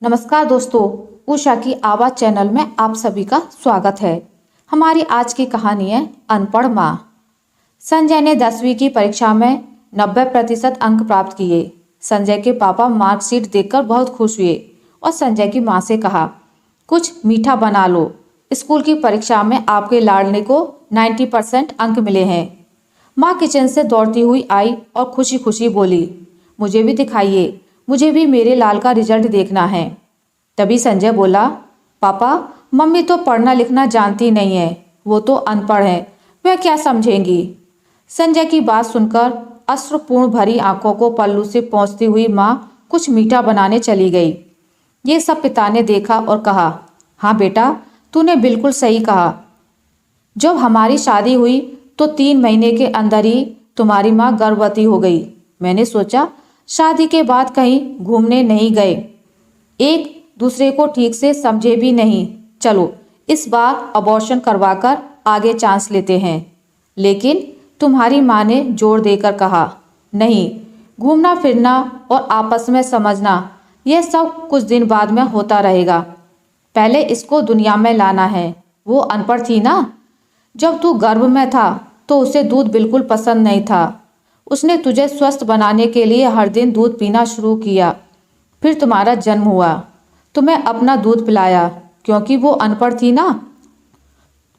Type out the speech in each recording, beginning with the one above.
नमस्कार दोस्तों, उषा की आवाज़ चैनल में आप सभी का स्वागत है। हमारी आज की कहानी है अनपढ़ माँ। संजय ने 10वीं की परीक्षा में 90% अंक प्राप्त किए। संजय के पापा मार्कशीट देखकर बहुत खुश हुए और संजय की माँ से कहा, कुछ मीठा बना लो, स्कूल की परीक्षा में आपके लाडले को 90% अंक मिले हैं। माँ किचन से दौड़ती हुई आई और खुशी खुशी बोली, मुझे भी दिखाइए, मुझे भी मेरे लाल का रिजल्ट देखना है। तभी संजय बोला, पापा मम्मी तो पढ़ना लिखना जानती नहीं है, वो तो अनपढ़ है, वह क्या समझेंगी। संजय की बात सुनकर अश्रुपूर्ण भरी आंखों को पल्लू से पोंछती हुई माँ कुछ मीठा बनाने चली गई। ये सब पिता ने देखा और कहा, हाँ बेटा, तूने बिल्कुल सही कहा। जब हमारी शादी हुई तो 3 महीने के अंदर ही तुम्हारी माँ गर्भवती हो गई। मैंने सोचा शादी के बाद कहीं घूमने नहीं गए, एक दूसरे को ठीक से समझे भी नहीं, चलो इस बार अबॉर्शन करवाकर आगे चांस लेते हैं। लेकिन तुम्हारी माँ ने जोर देकर कहा, नहीं, घूमना फिरना और आपस में समझना यह सब कुछ दिन बाद में होता रहेगा, पहले इसको दुनिया में लाना है। वो अनपढ़ थी ना, जब तू गर्भ में था तो उसे दूध बिल्कुल पसंद नहीं था। उसने तुझे स्वस्थ बनाने के लिए हर दिन दूध पीना शुरू किया। फिर तुम्हारा जन्म हुआ, तुम्हें अपना दूध पिलाया, क्योंकि वो अनपढ़ थी ना।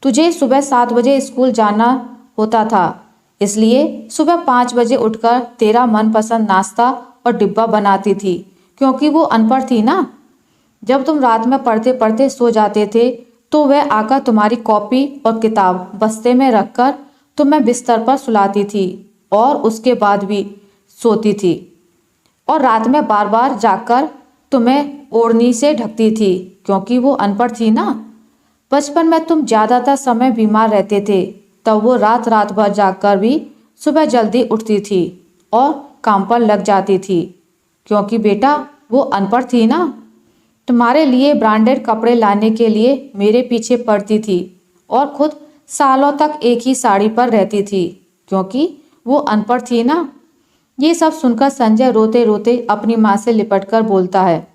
तुझे सुबह 7 बजे स्कूल जाना होता था, इसलिए सुबह 5 बजे उठकर तेरा मनपसंद नाश्ता और डिब्बा बनाती थी, क्योंकि वो अनपढ़ थी ना। जब तुम रात में पढ़ते पढ़ते सो जाते थे तो वह आकर तुम्हारी कॉपी और किताब बस्ते में रखकर तुम्हें बिस्तर पर सुलाती थी और उसके बाद भी सोती थी, और रात में बार बार जाकर तुम्हें ओढ़नी से ढकती थी, क्योंकि वो अनपढ़ थी ना। बचपन में तुम ज़्यादातर समय बीमार रहते थे, तब वो रात रात भर जागकर भी सुबह जल्दी उठती थी और काम पर लग जाती थी, क्योंकि बेटा वो अनपढ़ थी ना। तुम्हारे लिए ब्रांडेड कपड़े लाने के लिए मेरे पीछे पड़ती थी और खुद सालों तक एक ही साड़ी पर रहती थी, क्योंकि वो अनपढ़ थी ना। ये सब सुनकर संजय रोते रोते अपनी माँ से लिपटकर बोलता है,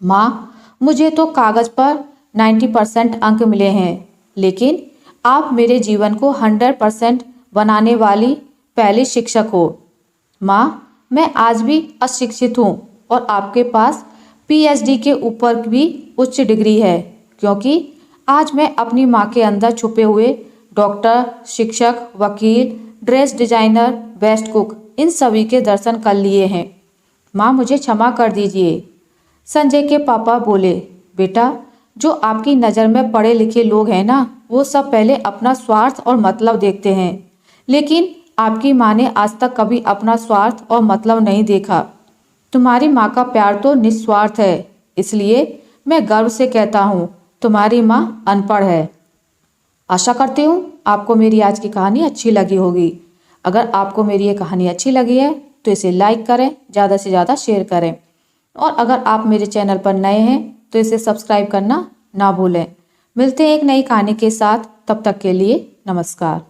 माँ, मुझे तो कागज़ पर 90% अंक मिले हैं, लेकिन आप मेरे जीवन को 100% बनाने वाली पहली शिक्षक हो। माँ, मैं आज भी अशिक्षित हूँ और आपके पास PhD के ऊपर भी उच्च डिग्री है, क्योंकि आज मैं अपनी माँ के अंदर छुपे हुए डॉक्टर, शिक्षक, वकील, ड्रेस डिजाइनर, बेस्ट कुक, इन सभी के दर्शन कर लिए हैं। माँ, मुझे क्षमा कर दीजिए। संजय के पापा बोले, बेटा, जो आपकी नज़र में पढ़े लिखे लोग हैं ना, वो सब पहले अपना स्वार्थ और मतलब देखते हैं, लेकिन आपकी माँ ने आज तक कभी अपना स्वार्थ और मतलब नहीं देखा। तुम्हारी माँ का प्यार तो निस्वार्थ है, इसलिए मैं गर्व से कहता हूँ, तुम्हारी माँ अनपढ़ है। आशा करती हूँ आपको मेरी आज की कहानी अच्छी लगी होगी। अगर आपको मेरी ये कहानी अच्छी लगी है तो इसे लाइक करें, ज़्यादा से ज़्यादा शेयर करें, और अगर आप मेरे चैनल पर नए हैं तो इसे सब्सक्राइब करना ना भूलें। मिलते हैं एक नई कहानी के साथ, तब तक के लिए नमस्कार।